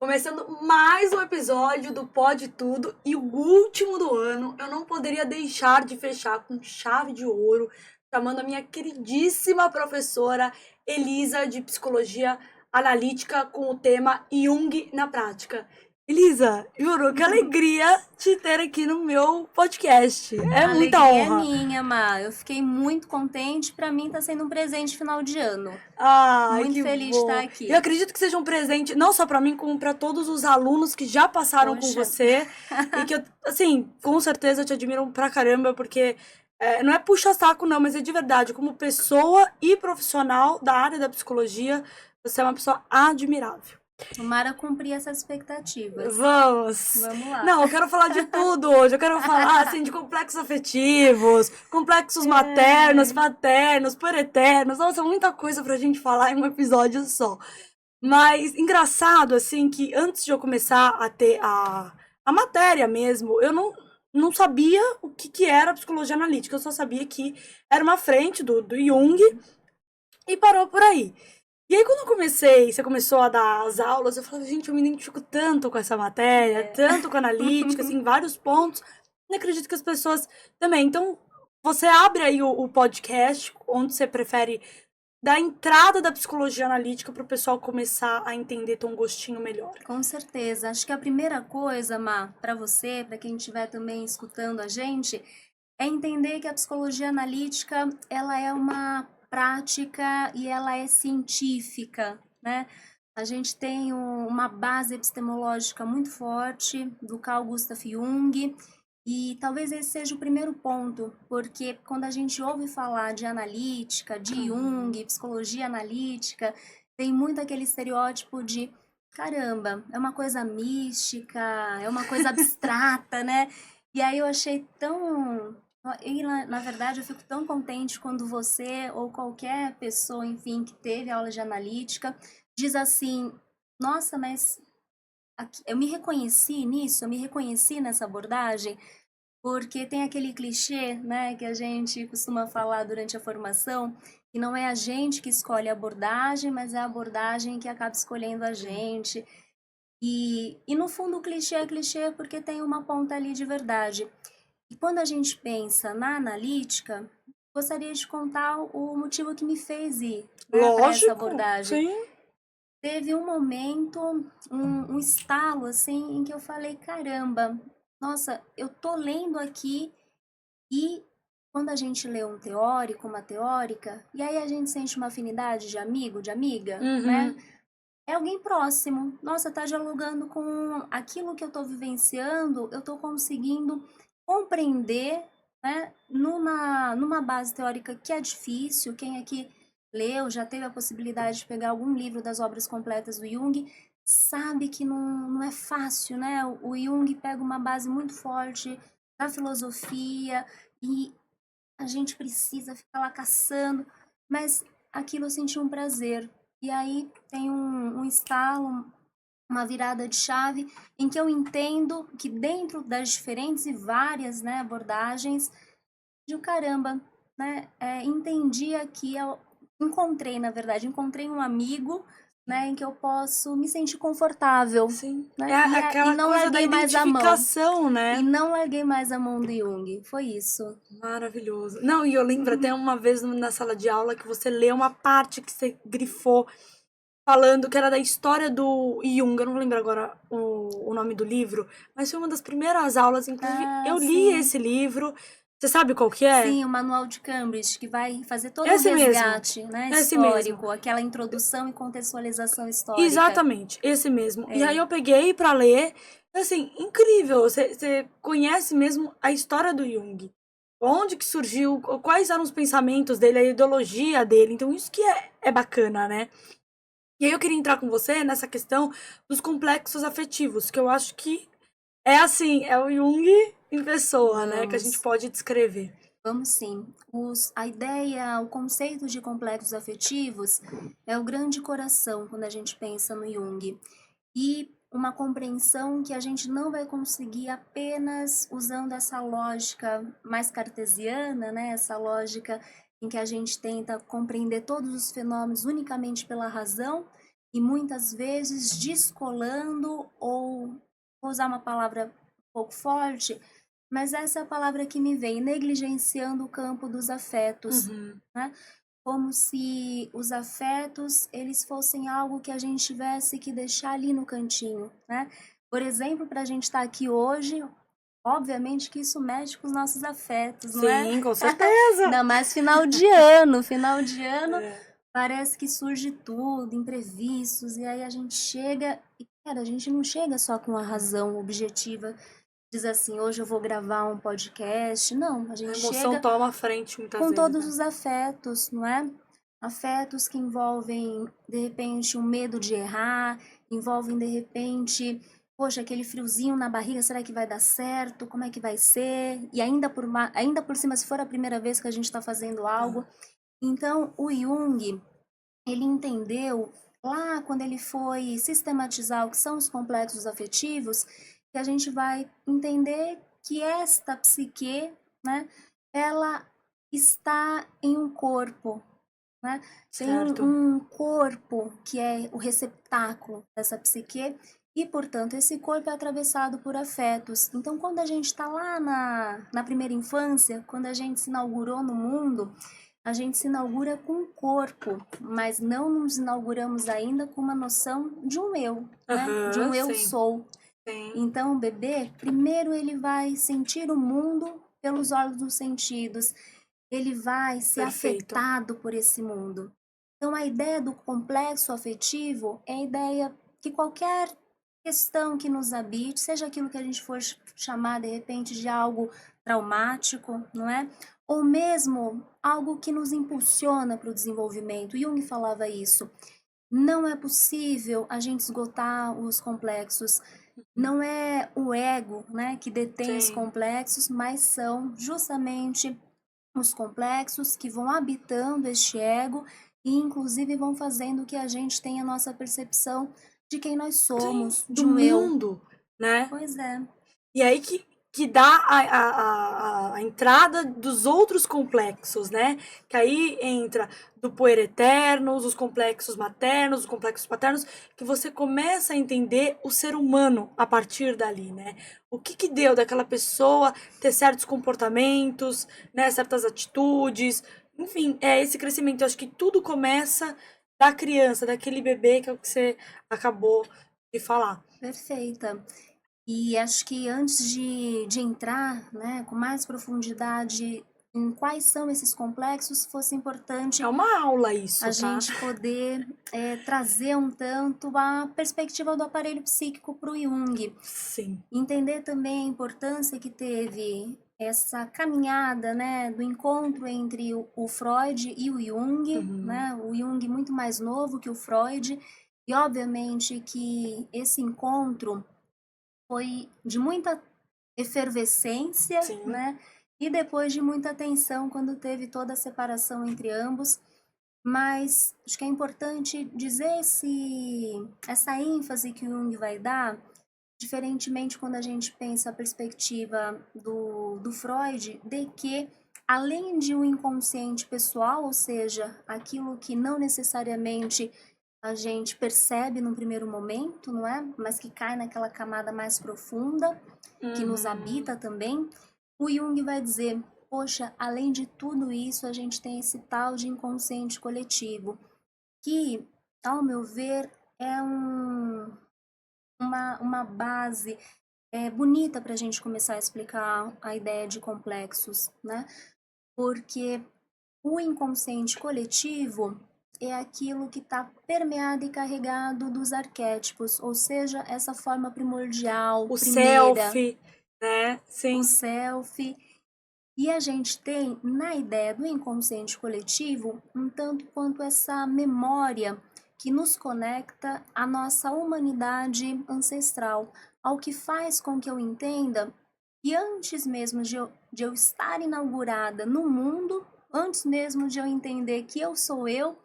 Começando mais um episódio do Pode Tudo e o último do ano, eu não poderia deixar de fechar com chave de ouro, chamando a minha queridíssima professora Elisa de Psicologia Analítica com o tema Jung na Prática. Elisa, juro, que alegria te ter aqui no meu podcast. É A muita alegria é honra. minha, Má. Eu fiquei muito contente. Pra mim tá sendo um presente final de ano. Ai, Muito que feliz de estar bom. Eu aqui. acredito que seja um presente não só para mim, como para todos os alunos que já passaram com Poxa. você e que, assim, com certeza te admiram pra caramba, porque não é puxa-saco não, mas é de verdade, como pessoa e profissional da área da psicologia, você é uma pessoa admirável. Tomara cumprir essas expectativas. Vamos! Vamos lá. Não, eu quero falar de tudo hoje. Eu quero falar, assim, de complexos afetivos, complexos maternos, paternos, puerternos. Nossa, muita coisa pra gente falar em um episódio só. Mas engraçado, assim, que antes de eu começar a ter a matéria mesmo, eu não sabia o que era psicologia analítica. Eu só sabia que era uma frente do Jung e parou por aí. E aí, quando eu comecei, você começou a dar as aulas, eu falei, gente, eu me identifico tanto com essa matéria, tanto com a analítica, assim, em vários pontos. Não acredito que as pessoas também. Então, você abre aí o podcast, onde você prefere dar a entrada da psicologia analítica para o pessoal começar a entender, ter um gostinho melhor. Com certeza. Acho que a primeira coisa, Má, para você, para quem estiver também escutando a gente, é entender que a psicologia analítica, ela é uma prática e ela é científica, né? A gente tem uma base epistemológica muito forte do Carl Gustav Jung, e talvez esse seja o primeiro ponto, porque quando a gente ouve falar de analítica, de Jung, psicologia analítica, tem muito aquele estereótipo de caramba, é uma coisa mística, é uma coisa abstrata, né? E aí eu achei tão. E, na verdade, eu fico tão contente quando você ou qualquer pessoa, enfim, que teve aula de analítica, diz assim: nossa, mas eu me reconheci nisso, eu me reconheci nessa abordagem, porque tem aquele clichê, né, que a gente costuma falar durante a formação, que não é a gente que escolhe a abordagem, mas é a abordagem que acaba escolhendo a gente. E no fundo o clichê é clichê porque tem uma ponta ali de verdade. E quando a gente pensa na analítica, gostaria de contar o motivo que me fez ir, né, para essa Lógico, abordagem. sim. Teve um momento, um estalo assim, em que eu falei, caramba, nossa, eu tô lendo aqui e quando a gente lê um teórico, uma teórica, e aí a gente sente uma afinidade de amigo, de amiga, né? Uhum. É alguém próximo. Nossa, tá dialogando com aquilo que eu tô vivenciando, eu tô conseguindo compreender, né, numa base teórica que é difícil. Quem aqui leu, já teve a possibilidade de pegar algum livro das obras completas do Jung, sabe que não é fácil, né? O Jung pega uma base muito forte da filosofia e a gente precisa ficar lá caçando, mas aquilo eu senti um prazer. E aí tem um estalo, uma virada de chave, em que eu entendo que dentro das diferentes e várias, né, abordagens, de caramba, né, entendi aqui, eu encontrei, na verdade, encontrei um amigo, né, em que eu posso me sentir confortável, Sim. É né, e aquela não coisa da larguei mais a mão. identificação, E né? não larguei mais a mão do Jung. Foi isso. Maravilhoso. Não, e eu lembro até uma vez na sala de aula que você leu uma parte que você grifou falando que era da história do Jung. Eu não lembro agora o nome do livro, mas foi uma das primeiras aulas. Inclusive, Ah, eu li sim. esse livro. Você sabe qual que é? Sim, o Manual de Cambridge, que vai fazer todo um Esse mesmo. resgate, né, Esse mesmo. histórico, aquela introdução e contextualização histórica. Exatamente, esse mesmo. E aí É, eu peguei pra ler. Assim, incrível. Você conhece mesmo a história do Jung. Onde que surgiu, quais eram os pensamentos dele, a ideologia dele. Então, isso que é bacana, né? E aí eu queria entrar com você nessa questão dos complexos afetivos, que eu acho que é assim, é o Jung em pessoa, né? Que a gente vamos, pode descrever. vamos sim. A ideia, o conceito de complexos afetivos é o grande coração quando a gente pensa no Jung. E uma compreensão que a gente não vai conseguir apenas usando essa lógica mais cartesiana, né? Essa lógica em que a gente tenta compreender todos os fenômenos unicamente pela razão, e muitas vezes descolando, ou vou usar uma palavra um pouco forte, mas essa é a palavra que me vem, negligenciando o campo dos afetos, Uhum. né? Como se os afetos, eles fossem algo que a gente tivesse que deixar ali no cantinho, né? Por exemplo, para a gente estar aqui hoje, obviamente que isso mexe com os nossos afetos, não é? Sim, com certeza. Ainda mais final de ano, É. parece que surge tudo, imprevistos, e aí a gente chega, e cara, a gente não chega só com a razão objetiva, diz assim, hoje eu vou gravar um podcast, não, a A gente emoção chega toma a frente muitas com vezes, todos né? os afetos, não é? Afetos que envolvem, de repente, um medo de errar, envolvem, de repente, poxa, aquele friozinho na barriga, será que vai dar certo? Como é que vai ser? E ainda por cima, se for a primeira vez que a gente está fazendo algo. Então, o Jung, ele entendeu, lá quando ele foi sistematizar o que são os complexos afetivos, que a gente vai entender que esta psique, né, ela está em um corpo, né? Tem Certo. um corpo que é o receptáculo dessa psique e, portanto, esse corpo é atravessado por afetos. Então, quando a gente está lá na primeira infância, quando a gente se inaugurou no mundo, a gente se inaugura com um corpo, mas não nos inauguramos ainda com uma noção de um eu, né? De um eu Sim, sou. sim. Então, o bebê, primeiro ele vai sentir o mundo pelos olhos dos sentidos, ele vai ser Perfeito. afetado por esse mundo. Então, a ideia do complexo afetivo é a ideia que qualquer questão que nos habite, seja aquilo que a gente for chamar de repente de algo traumático, não é? Ou mesmo algo que nos impulsiona para o desenvolvimento. Jung falava isso. Não é possível a gente esgotar os complexos. Não é o ego, né, que detém os Sim. complexos, mas são justamente os complexos que vão habitando este ego e inclusive vão fazendo que a gente tenha a nossa percepção de quem nós Sim, somos, do de um eu. mundo, né? Pois é, E aí que dá a entrada dos outros complexos, né? Que aí entra do puereternos, os complexos maternos, os complexos paternos, que você começa a entender o ser humano a partir dali, né? O que deu daquela pessoa ter certos comportamentos, né? Certas atitudes, enfim, é esse crescimento. Eu acho que tudo começa da criança, daquele bebê que é o que você acabou de falar. perfeita. E acho que antes de entrar, né, com mais profundidade em quais são esses complexos, fosse É importante uma aula a isso, tá? gente poder trazer um tanto a perspectiva do aparelho psíquico para o Jung. Sim. Entender também a importância que teve essa caminhada, né, do encontro entre o Freud e o Jung, Uhum. né, o Jung muito mais novo que o Freud, e obviamente que esse encontro foi de muita efervescência, Sim. né, e depois de muita tensão quando teve toda a separação entre ambos, mas acho que é importante dizer essa ênfase que o Jung vai dar, diferentemente quando a gente pensa a perspectiva do Freud, de que além de um inconsciente pessoal, ou seja, aquilo que não necessariamente a gente percebe num primeiro momento, não é? Mas que cai naquela camada mais profunda, que nos Uhum. habita também, o Jung vai dizer, poxa, além de tudo isso, a gente tem esse tal de inconsciente coletivo, que, ao meu ver, é uma base bonita para a gente começar a explicar a ideia de complexos, né? Porque o inconsciente coletivo é aquilo que está permeado e carregado dos arquétipos, ou seja, essa forma primordial, O primeira, selfie, né? o Sim. self. E a gente tem, na ideia do inconsciente coletivo, um tanto quanto essa memória que nos conecta à nossa humanidade ancestral, ao que faz com que eu entenda que antes mesmo de eu estar inaugurada no mundo, antes mesmo de eu entender que eu sou eu,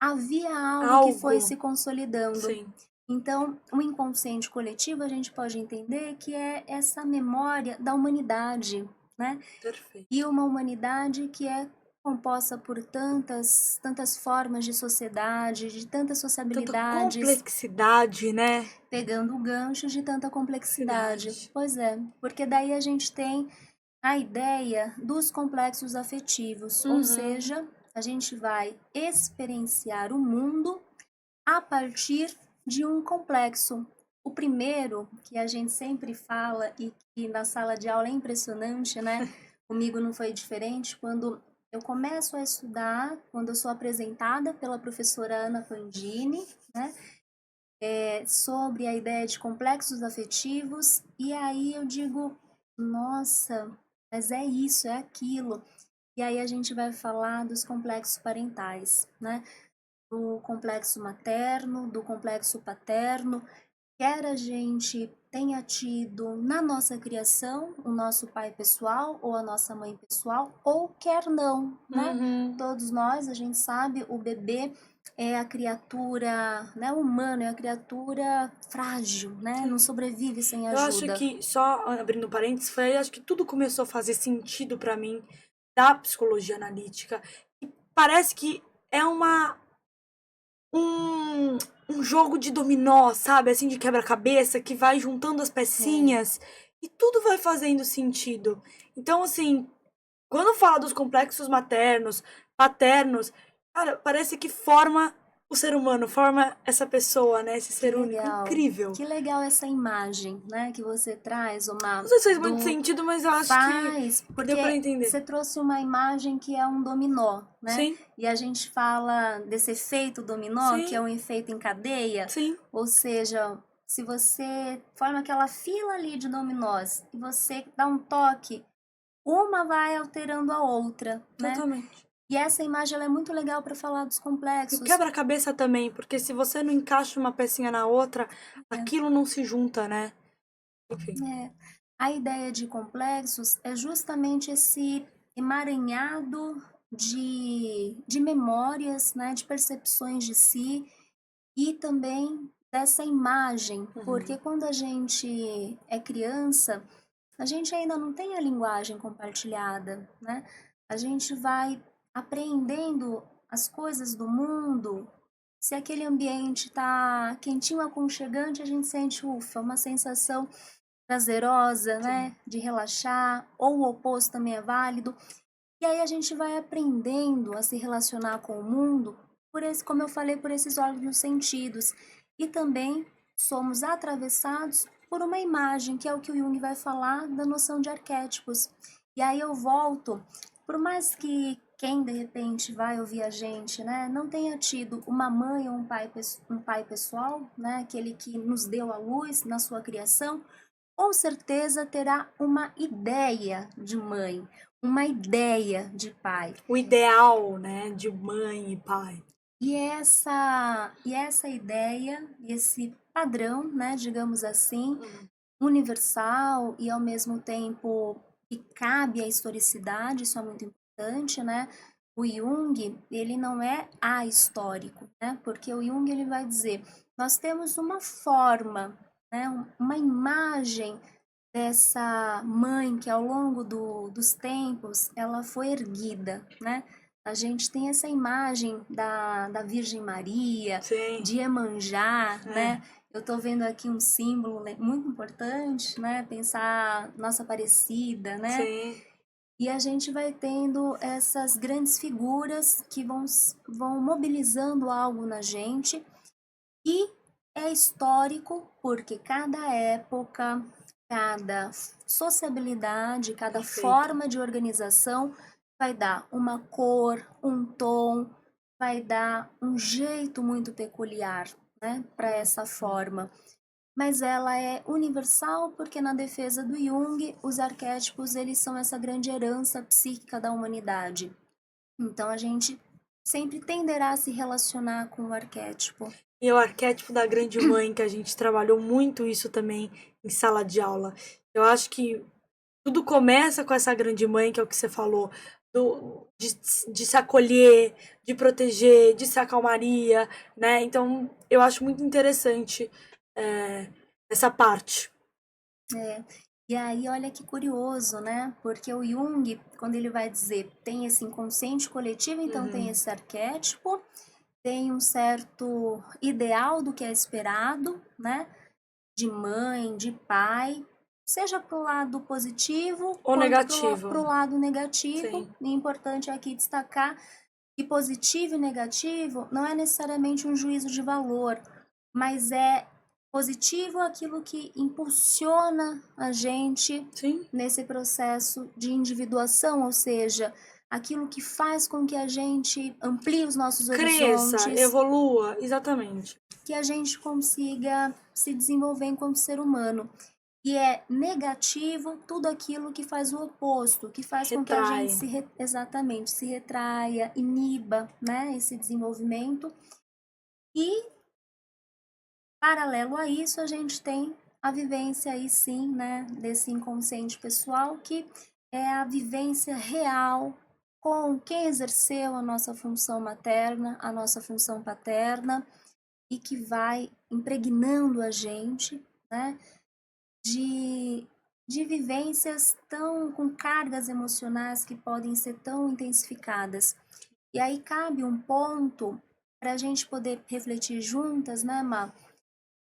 havia algo que foi Algo. se consolidando. Sim. Então, o inconsciente coletivo a gente pode entender que é essa memória da humanidade, né? Perfeito. E uma humanidade que é composta por tantas formas de sociedade, de tantas Tanta sociabilidades, complexidade, né? pegando o gancho de tanta complexidade. Verdade. Pois é, porque daí a gente tem a ideia dos complexos afetivos, ou Uhum. seja, a gente vai experienciar o mundo a partir de um complexo. O primeiro, que a gente sempre fala e que na sala de aula é impressionante, né? Comigo não foi diferente, quando eu começo a estudar, quando eu sou apresentada pela professora Ana Pandini, né? Sobre a ideia de complexos afetivos, e aí eu digo, nossa, mas é isso, é aquilo. E aí a gente vai falar dos complexos parentais, né? Do complexo materno, do complexo paterno, quer a gente tenha tido na nossa criação o nosso pai pessoal ou a nossa mãe pessoal, ou quer não, né? Uhum. Todos nós, a gente sabe, o bebê é a criatura, né? O humano é a criatura frágil, né? Não Sim. sobrevive sem Eu acho ajuda. que, só abrindo parênteses, foi aí acho que tudo começou a fazer sentido pra mim da psicologia analítica. E parece que é um, um jogo de dominó, sabe? Assim, de quebra-cabeça, que vai juntando as É, pecinhas e tudo vai fazendo sentido. Então, assim, quando fala dos complexos maternos, paternos, cara, parece que forma o ser humano, forma essa pessoa, né? Esse que ser único, legal. incrível. Que legal essa imagem, né, que você traz, Não uma sei se faz muito do sentido, mas eu acho faz, que deu pra porque entender. você trouxe uma imagem que é um dominó, né? Sim, E a gente fala desse efeito dominó, que é sim, um efeito em cadeia, sim, ou seja, se você forma aquela fila ali de dominós e você dá um toque, uma vai alterando a outra, né? totalmente. E essa imagem ela é muito legal para falar dos E o complexos. quebra-cabeça também, porque se você não encaixa uma pecinha na outra, É, aquilo não se junta, né? Enfim. é. A ideia de complexos é justamente esse emaranhado de memórias, né, de percepções de si e também dessa imagem, porque Uhum. quando a gente é criança, a gente ainda não tem a linguagem compartilhada, né? A gente vai apreendendo as coisas do mundo. Se aquele ambiente está quentinho, aconchegante, a gente sente, ufa, uma sensação prazerosa, Sim. né? De relaxar, ou o oposto também é válido. E aí a gente vai aprendendo a se relacionar com o mundo por esse, como eu falei, por esses olhos dos sentidos. E também somos atravessados por uma imagem, que é o que o Jung vai falar da noção de arquétipos. E aí eu volto, por mais que quem de repente vai ouvir a gente, né, não tenha tido uma mãe ou um pai pessoal, né, aquele que nos deu a luz na sua criação, com certeza terá uma ideia de mãe, uma ideia de pai. O ideal, né, de mãe e pai. E essa ideia, esse padrão, né, digamos assim, Uhum. universal e ao mesmo tempo que cabe à historicidade, isso é muito importante, né? O Jung, ele não é ahistórico, né? Porque o Jung ele vai dizer, nós temos uma forma, né, uma imagem dessa mãe que ao longo dos tempos ela foi erguida, né? A gente tem essa imagem da Virgem Maria, Sim, de Iemanjá, é, né? Eu estou vendo aqui um símbolo muito importante, né? Pensar Nossa Aparecida, né? sim. E a gente vai tendo essas grandes figuras que vão mobilizando algo na gente e é histórico porque cada época, cada sociabilidade, cada Perfeito. forma de organização vai dar uma cor, um tom, vai dar um jeito muito peculiar, né, para essa forma. Mas ela é universal porque na defesa do Jung, os arquétipos eles são essa grande herança psíquica da humanidade. Então a gente sempre tenderá a se relacionar com o arquétipo. E o arquétipo da grande mãe, que a gente trabalhou muito isso também em sala de aula. Eu acho que tudo começa com essa grande mãe, que é o que você falou, de se acolher, de proteger, de ser a calmaria, né? Então, eu acho muito interessante essa parte. É, E aí, olha que curioso, né? Porque o Jung, quando ele vai dizer tem esse inconsciente coletivo, então tem Uhum. esse arquétipo, tem um certo ideal do que é esperado, né? De mãe, de pai, seja para o lado positivo Ou quanto negativo. para o lado negativo. Sim. E é importante aqui destacar que positivo e negativo não é necessariamente um juízo de valor, mas é positivo aquilo que impulsiona a gente Sim. nesse processo de individuação, ou seja, aquilo que faz com que a gente amplie os nossos Cresça, horizontes, evolua, exatamente. que a gente consiga se desenvolver enquanto ser humano. E é negativo tudo aquilo que faz o oposto, que faz com que a gente Retrai. exatamente se retraia, iniba, né, esse desenvolvimento. E paralelo a isso, a gente tem a vivência aí sim, né, desse inconsciente pessoal, que é a vivência real com quem exerceu a nossa função materna, a nossa função paterna, e que vai impregnando a gente, né, de, de vivências tão com cargas emocionais que podem ser tão intensificadas. E aí cabe um ponto para a gente poder refletir juntas, né, Má?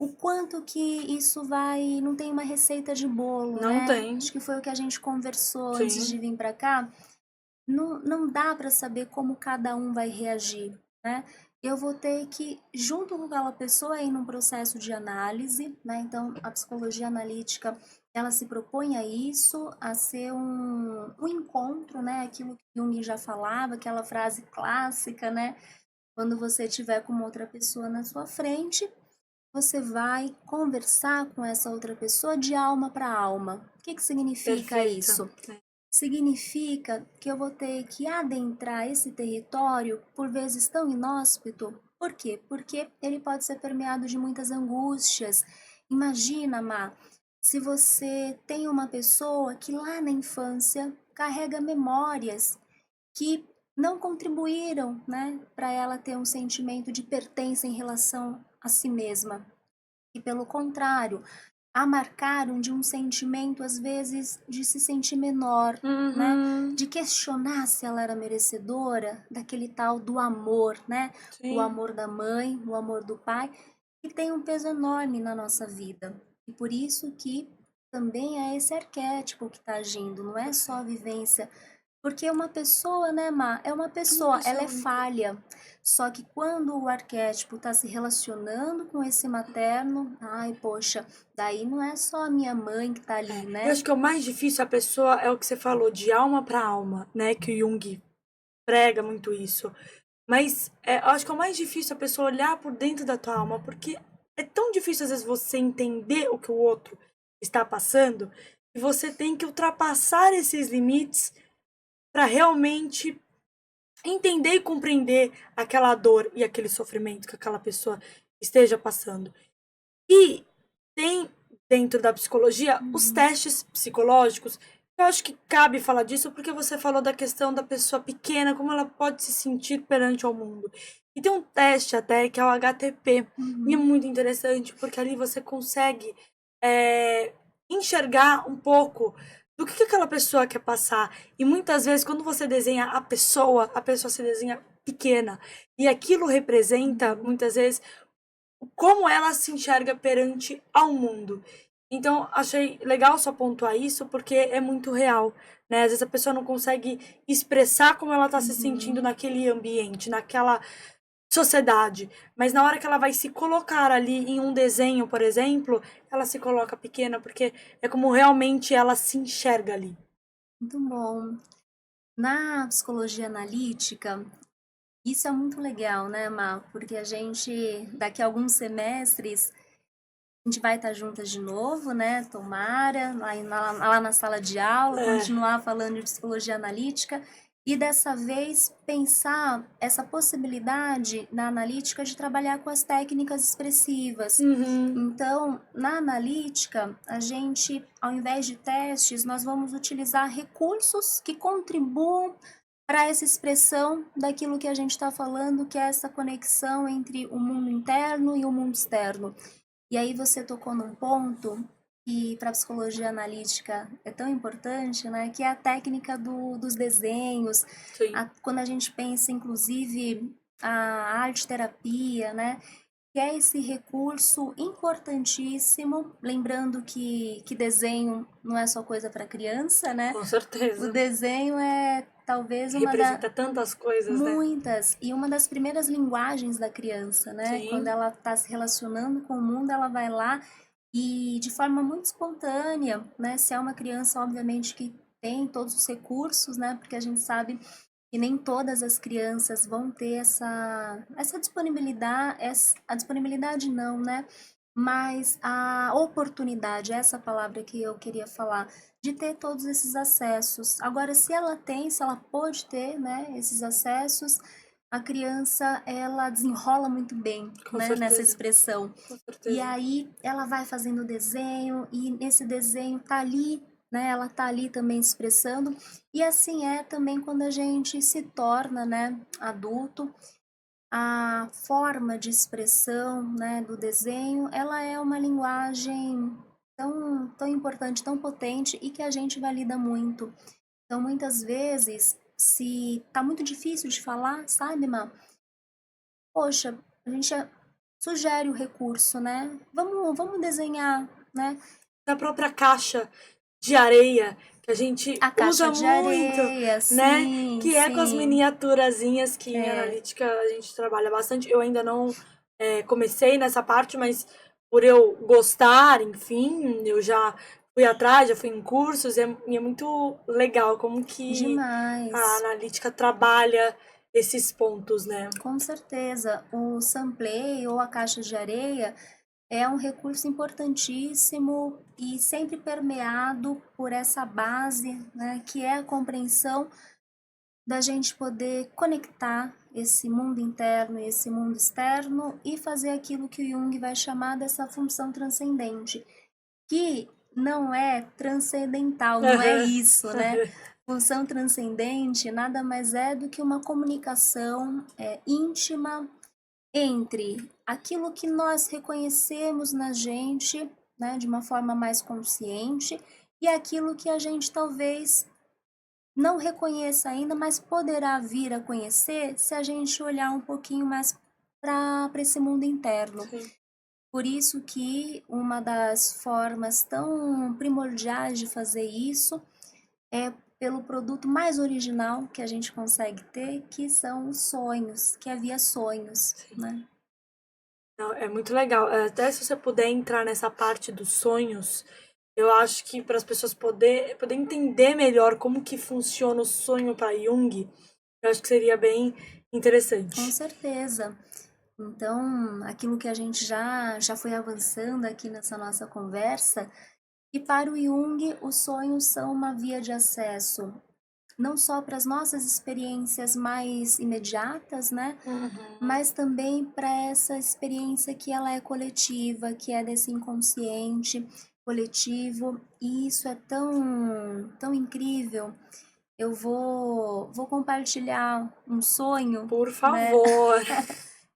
O quanto que isso vai. Não tem uma receita de bolo, Não né? tem. Acho que foi o que a gente conversou antes Sim. de vir para cá. Não dá para saber como cada um vai reagir, né? Eu vou ter que, junto com aquela pessoa, ir num processo de análise, né? Então, a psicologia analítica, ela se propõe a isso, a ser um encontro, né? Aquilo que Jung já falava, aquela frase clássica, né? Quando você estiver com uma outra pessoa na sua frente, você vai conversar com essa outra pessoa de alma para alma. O que significa Perfeito. isso? Significa que eu vou ter que adentrar esse território, por vezes tão inóspito. Por quê? Porque ele pode ser permeado de muitas angústias. Imagina, Má, se você tem uma pessoa que lá na infância carrega memórias que não contribuíram, né, para ela ter um sentimento de pertença em relação a si mesma. E pelo contrário, a marcaram de um sentimento, às vezes, de se sentir menor, né? Uhum. De questionar se ela era merecedora daquele tal do amor, né? O Sim. amor da mãe, o amor do pai, que tem um peso enorme na nossa vida. E por isso que também é esse arquétipo que está agindo, não é só a vivência. Porque uma pessoa, né, Má, é uma Uma pessoa, ela pessoa é única. falha. Só que quando o arquétipo está se relacionando com esse materno, ai, poxa, daí não é só a minha mãe que tá ali, Eu né? acho que é o mais difícil a pessoa é o que você falou, de alma para alma, né? Que o Jung prega muito isso. Mas eu acho que é o mais difícil a pessoa olhar por dentro da tua alma, porque é tão difícil às vezes você entender o que o outro está passando, e você tem que ultrapassar esses limites para realmente entender e compreender aquela dor e aquele sofrimento que aquela pessoa esteja passando. E tem dentro da psicologia os Uhum. testes psicológicos. Eu acho que cabe falar disso porque você falou da questão da pessoa pequena, como ela pode se sentir perante ao mundo. E tem um teste até que é o HTP. E é Uhum. muito interessante porque ali você consegue é, enxergar um pouco do que aquela pessoa quer passar. E muitas vezes, quando você desenha a pessoa se desenha pequena. E aquilo representa, Uhum. muitas vezes, como ela se enxerga perante ao mundo. Então, achei legal só pontuar isso, porque é muito real, né? Às vezes a pessoa não consegue expressar como ela tá se sentindo Uhum. naquele ambiente, naquela sociedade, mas na hora que ela vai se colocar ali em um desenho, por exemplo, ela se coloca pequena, porque é como realmente ela se enxerga ali. Muito bom. Na psicologia analítica, isso é muito legal, né, Má? Porque a gente, daqui a alguns semestres, a gente vai estar juntas de novo, né? Tomara, lá na sala de aula, É. continuar falando de psicologia analítica e dessa vez pensar essa possibilidade na analítica de trabalhar com as técnicas expressivas. Uhum. Então, na analítica, a gente, ao invés de testes, nós vamos utilizar recursos que contribuam para essa expressão daquilo que a gente está falando, que é essa conexão entre o mundo interno e o mundo externo. E aí você tocou num ponto e para a psicologia analítica é tão importante, né? Que é a técnica dos desenhos. Sim, Quando a gente pensa, inclusive, a arte terapia, né? Que é esse recurso importantíssimo, lembrando que desenho não é só coisa para criança, né? com O certeza. desenho é talvez uma das Representa tantas coisas, né? muitas e uma das primeiras linguagens da criança, né? Quando Sim, ela está se relacionando com o mundo, ela vai lá e de forma muito espontânea, né? Se é uma criança, obviamente, que tem todos os recursos, né? Porque a gente sabe que nem todas as crianças vão ter essa disponibilidade, a disponibilidade não, né? Mas a oportunidade, essa palavra que eu queria falar, de ter todos esses acessos. Agora, se ela tem, se ela pode ter, né, esses acessos, a criança, ela desenrola muito bem, com né, nessa certeza, expressão. com E certeza. aí ela vai fazendo o desenho e esse desenho tá ali, né? Ela tá ali também se expressando. E assim é também quando a gente se torna, né, adulto. A forma de expressão, né, do desenho, ela é uma linguagem tão importante, tão potente e que a gente valida muito. Então, muitas vezes, se tá muito difícil de falar, sabe, Má? Poxa, a gente sugere o recurso, né? Vamos desenhar, né? A própria caixa de areia que a gente A usa caixa de muito, areia, né? sim, Que é com as sim. miniaturazinhas que em É, analítica a gente trabalha bastante. Eu ainda não comecei nessa parte, mas por eu gostar, enfim, eu já fui atrás, já fui em cursos, e é muito legal como que a demais. analítica trabalha esses pontos, né? Com certeza. O Samplay ou a caixa de areia é um recurso importantíssimo e sempre permeado por essa base, né, que é a compreensão da gente poder conectar esse mundo interno e esse mundo externo e fazer aquilo que o Jung vai chamar dessa função transcendente, que não é transcendental, não é Aham. isso, né? Função transcendente nada mais é do que uma comunicação íntima entre aquilo que nós reconhecemos na gente, né, de uma forma mais consciente, e aquilo que a gente talvez não reconheça ainda, mas poderá vir a conhecer se a gente olhar um pouquinho mais para esse mundo interno. Sim. Por isso que uma das formas tão primordiais de fazer isso é pelo produto mais original que a gente consegue ter, que são os sonhos, que é via sonhos, né? Não, é muito legal. Até se você puder entrar nessa parte dos sonhos, eu acho que para as pessoas poder entender melhor como que funciona o sonho para Jung, eu acho que seria bem Com interessante. certeza. Então, aquilo que a gente já foi avançando aqui nessa nossa conversa, e para o Jung, os sonhos são uma via de acesso não só para as nossas experiências mais imediatas, né? Uhum. Mas também para essa experiência que ela é coletiva, que é desse inconsciente coletivo, e isso é tão incrível. Eu vou compartilhar um sonho, Por né? favor.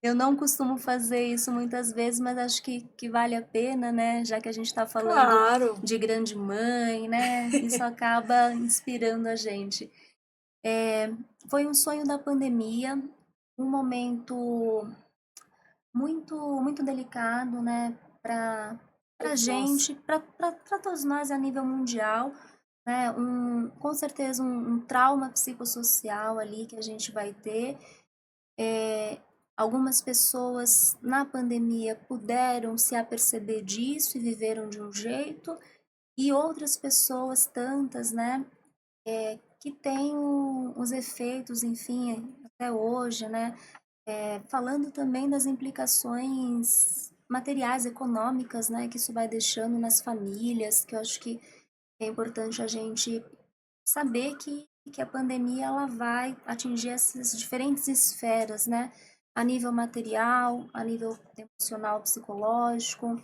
Eu não costumo fazer isso muitas vezes, mas acho que vale a pena, né? Já que a gente está falando Claro. de grande mãe, né? Isso acaba inspirando a gente. Foi um sonho da pandemia, um momento muito delicado, né? Para Todos nós. gente, para todos nós a nível mundial, né? Com certeza um trauma psicossocial ali que a gente vai ter. Algumas pessoas na pandemia puderam se aperceber disso e viveram de um jeito, e outras pessoas, tantas, né, que têm os efeitos, enfim, até hoje, né, falando também das implicações materiais, econômicas, né, que isso vai deixando nas famílias, que eu acho que é importante a gente saber que a pandemia ela vai atingir essas diferentes esferas, né? A nível material, a nível emocional, psicológico,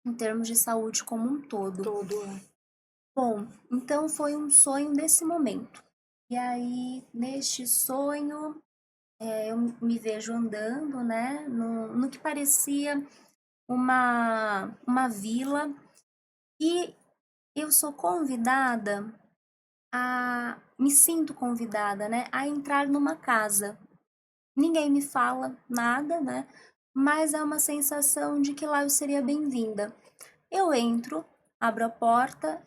em termos de saúde como um todo. Todo. Bom, então foi um sonho desse momento. E aí, neste sonho, eu me vejo andando, né, no que parecia uma vila E eu sou convidada me sinto convidada, né, a entrar numa casa. Ninguém me fala nada, né, mas é uma sensação de que lá eu seria bem-vinda. Eu entro, abro a porta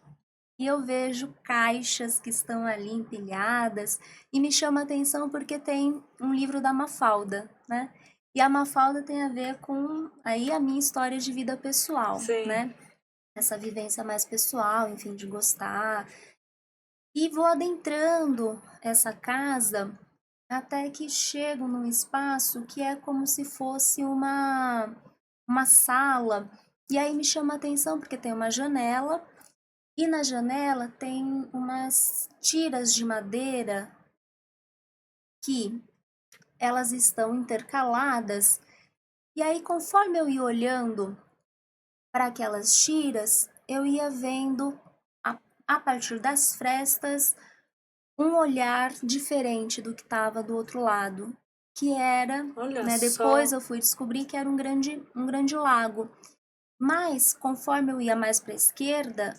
e eu vejo caixas que estão ali empilhadas e me chama a atenção porque tem um livro da Mafalda, né? E a Mafalda tem a ver com aí a minha história de vida pessoal, Sim. né? Essa vivência mais pessoal, enfim, de gostar. E vou adentrando essa casa até que chego num espaço que é como se fosse uma sala. E aí me chama a atenção porque tem uma janela e na janela tem umas tiras de madeira que elas estão intercaladas. E aí, conforme eu ia olhando para aquelas tiras, eu ia vendo a partir das frestas um olhar diferente do que estava do outro lado, que era, Olha né, só. depois eu fui descobrir que era um grande lago. Mas conforme eu ia mais para a esquerda,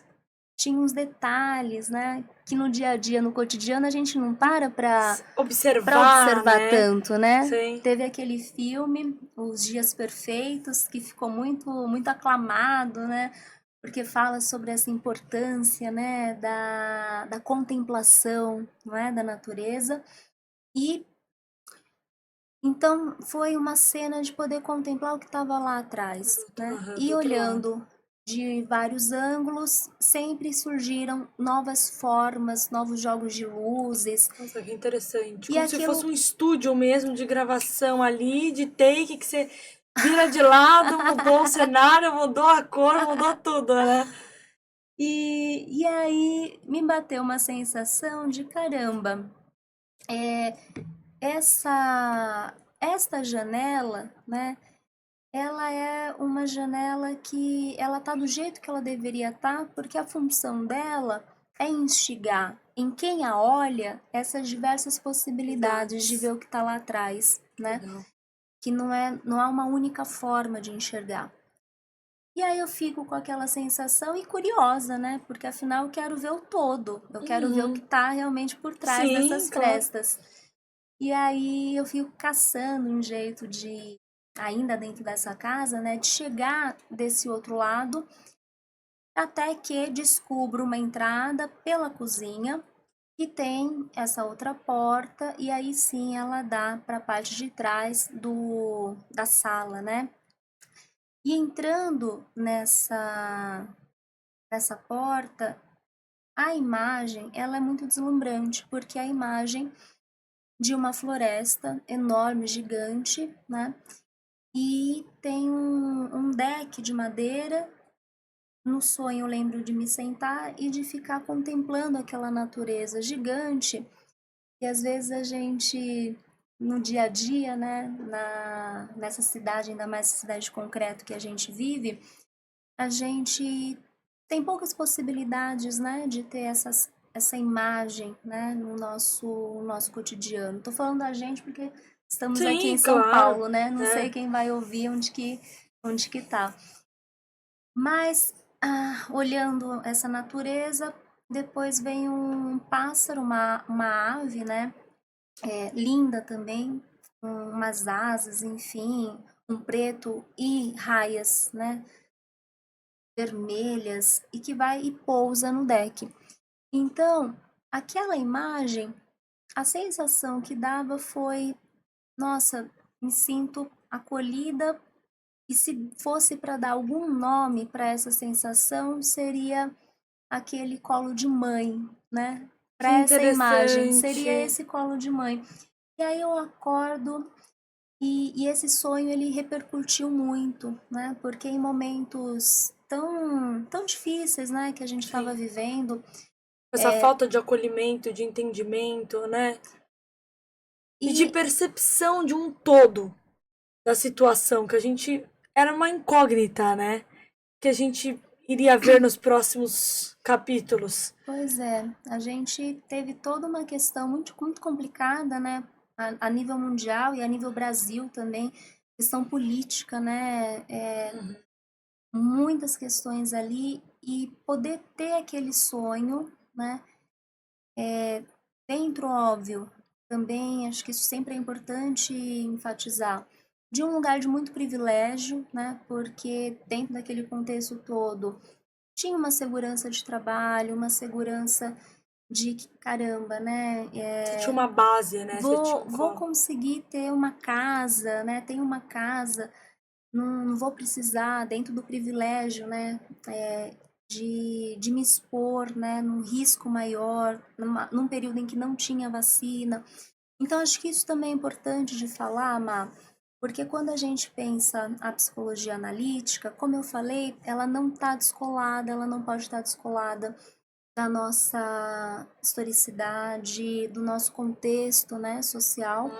tinha uns detalhes, né, que no dia a dia, no cotidiano, a gente não para Observar, observar né? tanto, né? Sim. Teve aquele filme, Os Dias Perfeitos, que ficou muito aclamado, né? Porque fala sobre essa importância, né, da contemplação, não é, da natureza. E então foi uma cena de poder contemplar o que estava lá atrás, né? Aham, do E outro lado. olhando de vários ângulos, sempre surgiram novas formas, novos jogos de luzes. Nossa, que interessante. E Como se fosse aquilo um estúdio mesmo de gravação ali, de take, que você vira de lado, mudou o cenário, mudou a cor, mudou tudo, né? e aí me bateu uma sensação de caramba, esta janela, né? Ela é uma janela que ela tá do jeito que ela deveria estar, porque a função dela é instigar em quem a olha essas diversas possibilidades de Verdades. ver o que está lá atrás, né? Legal. Que não há uma única forma de enxergar. E aí eu fico com aquela sensação e curiosa, né? Porque afinal eu quero ver o todo, eu quero ver o que Uhum. está realmente por trás Sim, dessas claro. frestas. E aí eu fico caçando um jeito de, ainda dentro dessa casa, né, de chegar desse outro lado, até que descubro uma entrada pela cozinha que tem essa outra porta e aí sim ela dá para a parte de trás da sala, né? E entrando nessa porta, a imagem, ela é muito deslumbrante, porque é a imagem de uma floresta enorme, gigante, né? E tem um deck de madeira. No sonho eu lembro de me sentar e de ficar contemplando aquela natureza gigante. E às vezes a gente, no dia a dia, né, nessa cidade, ainda mais cidade de concreto que a gente vive, a gente tem poucas possibilidades, né, de ter essa imagem, né, no nosso cotidiano. Tô falando da gente porque estamos aqui em Sim, São claro. Paulo, né? Não sei É. quem vai ouvir onde que tá. Mas olhando essa natureza, depois vem um pássaro, uma ave, né? Linda também, com umas asas, enfim, um preto e raias, né? Vermelhas e que vai e pousa no deck. Então, aquela imagem, a sensação que dava foi, nossa, me sinto acolhida. E se fosse para dar algum nome para essa sensação, seria aquele colo de mãe, né? Que Para essa imagem, seria interessante. esse colo de mãe. E aí eu acordo e esse sonho ele repercutiu muito, né? Porque em momentos tão difíceis, né, que a gente estava Sim. vivendo, Essa falta de acolhimento, de entendimento, né? E de e percepção de um todo da situação, que a gente era uma incógnita, né? Que a gente iria ver nos próximos capítulos. pois é, a gente teve toda uma questão muito complicada, né? A nível mundial e a nível Brasil também, questão política, né? Uhum. Muitas questões ali. e poder ter aquele sonho, né? Dentro, óbvio, também acho que isso sempre é importante enfatizar, de um lugar de muito privilégio, né? Porque dentro daquele contexto todo tinha uma segurança de trabalho, uma segurança de que, caramba, né? Você tinha uma base, né? Você tinha Vou conseguir ter uma casa, né? Tenho uma casa, não vou precisar, dentro do privilégio, né? De me expor, né? Num risco maior, num período em que não tinha vacina. Então, acho que isso também é importante de falar, Má, porque quando a gente pensa a psicologia analítica, como eu falei, ela não está descolada, ela não pode estar descolada da nossa historicidade, do nosso contexto, né, social.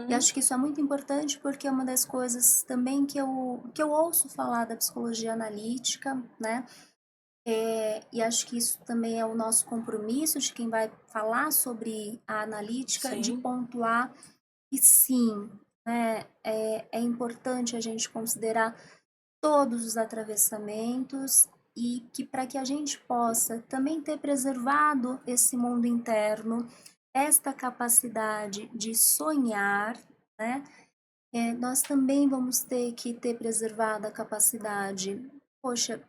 E acho que isso é muito importante porque é uma das coisas também que eu ouço falar da psicologia analítica, né? E acho que isso também é o nosso compromisso de quem vai falar sobre a analítica, de Sim. pontuar que sim, né, é importante a gente considerar todos os atravessamentos e que para que a gente possa também ter preservado esse mundo interno, esta capacidade de sonhar, né? Nós também vamos ter que ter preservado a capacidade, poxa,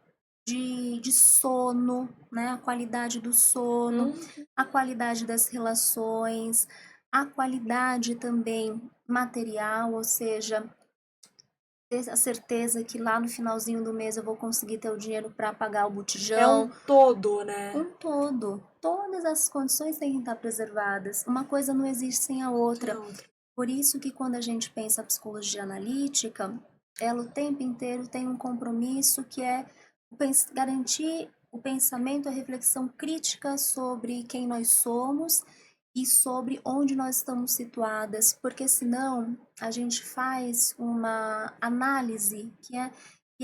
de sono, né? A qualidade do sono, a qualidade das relações, a qualidade também material, ou seja, ter a certeza que lá no finalzinho do mês eu vou conseguir ter o dinheiro para pagar o É um botijão. todo, né? Um todo. Todas as condições têm que estar preservadas. Uma coisa não existe sem a outra. Não. Por isso que quando a gente pensa a psicologia analítica, ela o tempo inteiro tem um compromisso que é garantir o pensamento, a reflexão crítica sobre quem nós somos e sobre onde nós estamos situadas, porque senão a gente faz uma análise que é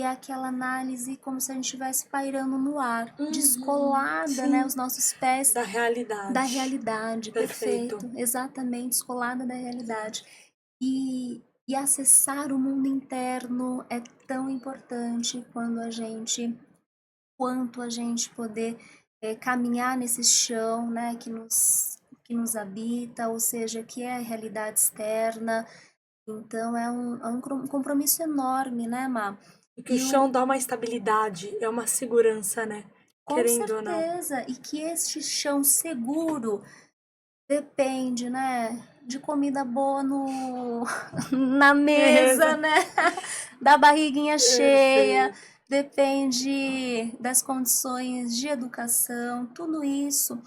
aquela análise como se a gente estivesse pairando no ar, descolada, né, Sim. os nossos pés Da da realidade. realidade, Perfeito. perfeito, exatamente, descolada da realidade. E acessar o mundo interno é tão importante quanto a gente poder caminhar nesse chão, né, que nos habita, ou seja, que é a realidade externa. Então é um compromisso enorme, né, Má? E que o E chão dá uma estabilidade, é uma segurança, né? com Querendo ou não. certeza, e que este chão seguro depende, né, de comida boa no, na mesa, Beleza. né, da barriguinha cheia, Perfeito. depende das condições de educação, tudo isso.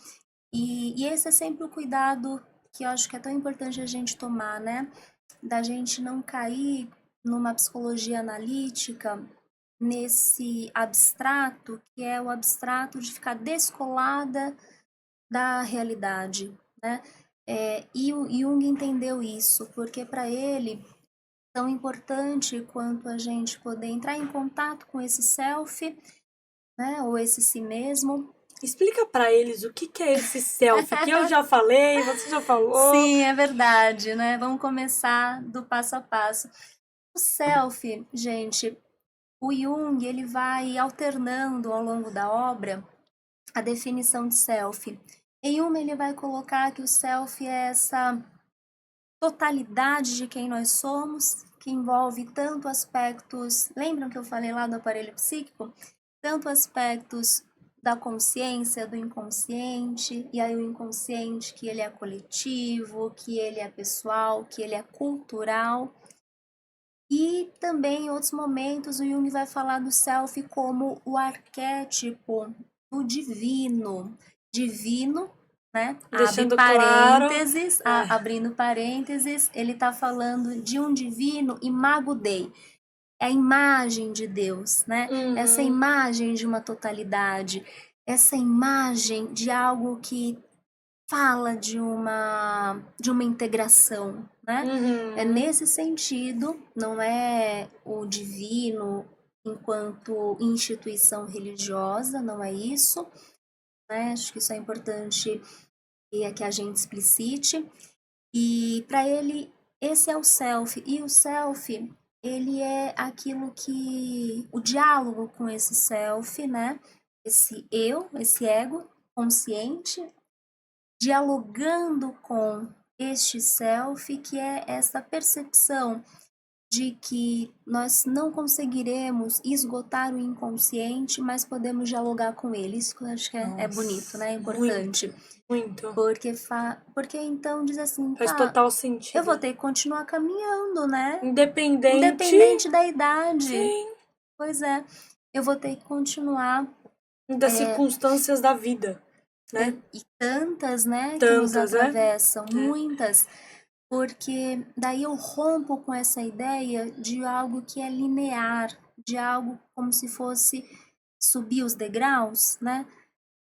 E esse é sempre o cuidado que eu acho que é tão importante a gente tomar, né, da gente não cair numa psicologia analítica, nesse abstrato, que é o abstrato de ficar descolada da realidade, né? E o Jung entendeu isso, porque para ele, tão importante quanto a gente poder entrar em contato com esse self, né, ou esse si mesmo. Explica pra eles o que é esse selfie, que eu já falei, você já falou. Sim, é verdade, né? Vamos começar do passo a passo. O self, gente, o Jung, ele vai alternando ao longo da obra a definição de self. Em uma, ele vai colocar que o self é essa totalidade de quem nós somos, que envolve tanto aspectos, lembram que eu falei lá do aparelho psíquico? Tanto aspectos da consciência, do inconsciente, e aí o inconsciente que ele é coletivo, que ele é pessoal, que ele é cultural. E também em outros momentos o Jung vai falar do self como o arquétipo do divino. Divino, né? Deixando claro. Abrindo parênteses, ele está falando de um divino imago Dei. É a imagem de Deus, né? Essa imagem de uma totalidade, essa imagem de algo que fala de uma integração, né? É nesse sentido, não é o divino enquanto instituição religiosa, não é isso, né? Acho que isso é importante que a gente explicite. E para ele, esse é o self. E o self, ele é aquilo que. O diálogo com esse self, né? esse ego consciente, dialogando com este self, que é essa percepção de que nós não conseguiremos esgotar o inconsciente, mas podemos dialogar com ele. Isso que eu acho que é bonito, né? É importante. Muito. Porque então diz assim, Faz tá, total sentido. eu vou ter que continuar caminhando, né? Independente. Independente da idade. Sim. Pois é. Eu vou ter que continuar. Das circunstâncias da vida, né? E tantas, né, que nos Tantas, atravessam, muitas. Porque daí eu rompo com essa ideia de algo que é linear, de algo como se fosse subir os degraus, né?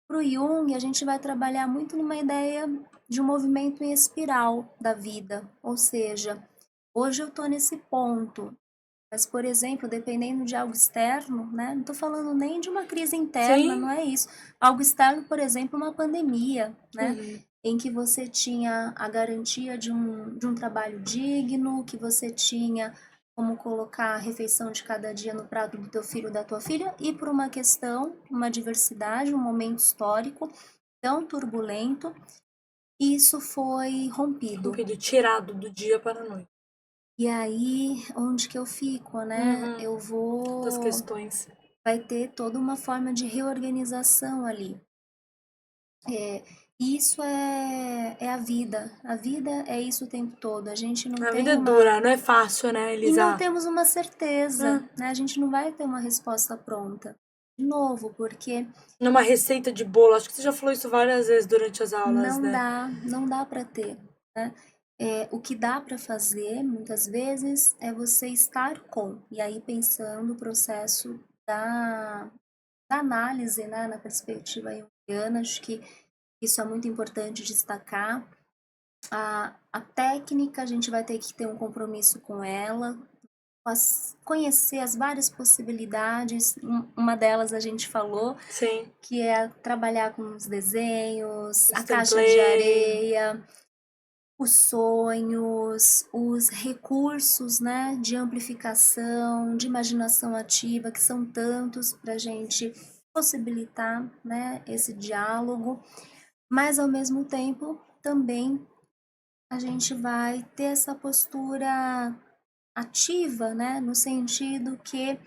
Para o Jung, a gente vai trabalhar muito numa ideia de um movimento em espiral da vida, ou seja, hoje eu estou nesse ponto, mas, por exemplo, dependendo de algo externo, né? Não estou falando nem de uma crise interna, Sim. não é isso. Algo externo, por exemplo, uma pandemia, né? Em que você tinha a garantia de um trabalho digno, que você tinha como colocar a refeição de cada dia no prato do teu filho ou da tua filha, e por uma questão, uma diversidade, um momento histórico tão turbulento, isso foi rompido. Tirado do dia para a noite. E aí, onde que eu fico, né? Eu vou... Das questões. Vai ter toda uma forma de reorganização ali. Isso é a vida. A vida é isso o tempo todo. A gente não A tem vida é dura, não é fácil, né, Elisa? E não temos uma certeza, né? A gente não vai ter uma resposta pronta. De novo, porque... Numa receita de bolo, acho que você já falou isso várias vezes durante as aulas, Não dá para ter, né? O que dá para fazer, muitas vezes, é você estar com. E aí, pensando o processo da análise, né, na perspectiva junguiana, acho que isso é muito importante destacar. A técnica, a gente vai ter que ter um compromisso com ela, conhecer as várias possibilidades. Uma delas a gente falou, Sim. Que é trabalhar com os desenhos, a caixa template. de areia, os sonhos, os recursos, né, de amplificação, de imaginação ativa, que são tantos para a gente possibilitar, né, esse diálogo, mas ao mesmo tempo também a gente vai ter essa postura ativa, né, no sentido que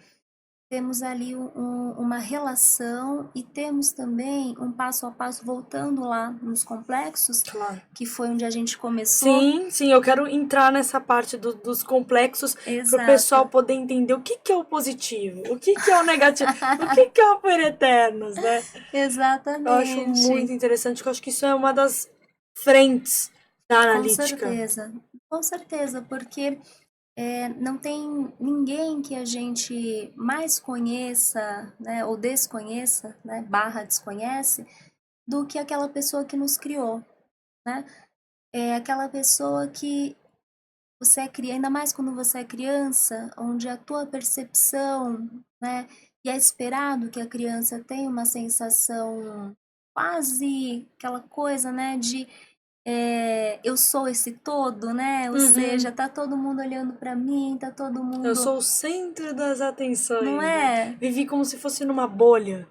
temos ali uma relação e temos também um passo a passo, voltando lá nos complexos, Claro. Que foi onde a gente começou. Sim, eu quero entrar nessa parte dos complexos para o pessoal poder entender o que é o positivo, o que é o negativo, o que é o por eternos, né? Exatamente. Eu acho muito interessante, porque eu acho que isso é uma das frentes da analítica. Com certeza, porque não tem ninguém que a gente mais conheça, né, ou desconheça, né, barra desconhece, do que aquela pessoa que nos criou, né? É aquela pessoa que você é criança, ainda mais quando você é criança, onde a tua percepção, né, e é esperado que a criança tenha uma sensação quase aquela coisa, né, de eu sou esse todo, né? Ou seja, tá todo mundo olhando para mim, tá todo mundo... Eu sou o centro das atenções. Não é? Né? Vivi como se fosse numa bolha,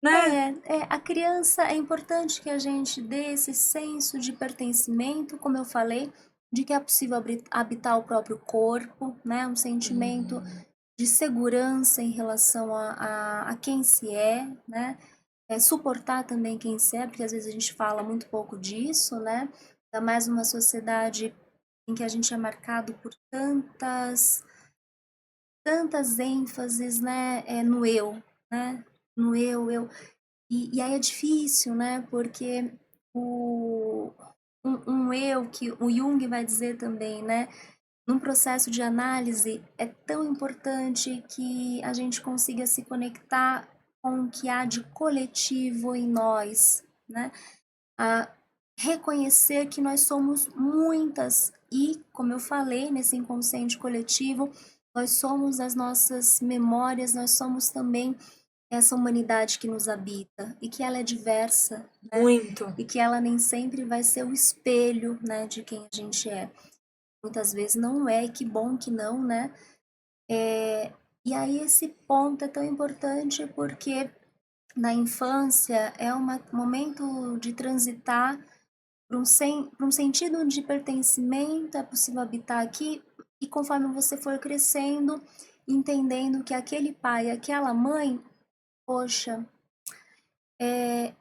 né? A criança, é importante que a gente dê esse senso de pertencimento, como eu falei, de que é possível habitar o próprio corpo, né? Um sentimento de segurança em relação a quem se é, né? Suportar também quem se é, porque às vezes a gente fala muito pouco disso, né? Ainda mais numa sociedade em que a gente é marcado por tantas ênfases, né? No eu, né? No eu. E aí é difícil, né? Porque um eu que o Jung vai dizer também, né? Num processo de análise é tão importante que a gente consiga se conectar com o que há de coletivo em nós, né? A reconhecer que nós somos muitas e, como eu falei, nesse inconsciente coletivo, nós somos as nossas memórias, nós somos também essa humanidade que nos habita e que ela é diversa, né? Muito. E que ela nem sempre vai ser o espelho, né, de quem a gente é. Muitas vezes não é, e que bom que não, né? E aí esse ponto é tão importante porque na infância é um momento de transitar para um sentido de pertencimento, é possível habitar aqui, e conforme você for crescendo, entendendo que aquele pai, aquela mãe, poxa,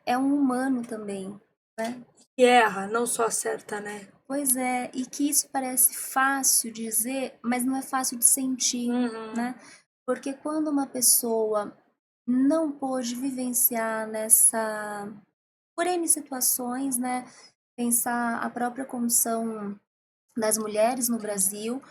é um humano também, né? E erra, não só acerta, né? Pois é, e que isso parece fácil dizer, mas não é fácil de sentir, Uhum. né? Porque quando uma pessoa não pôde vivenciar nessa, por N situações, né? Pensar a própria condição das mulheres no Brasil,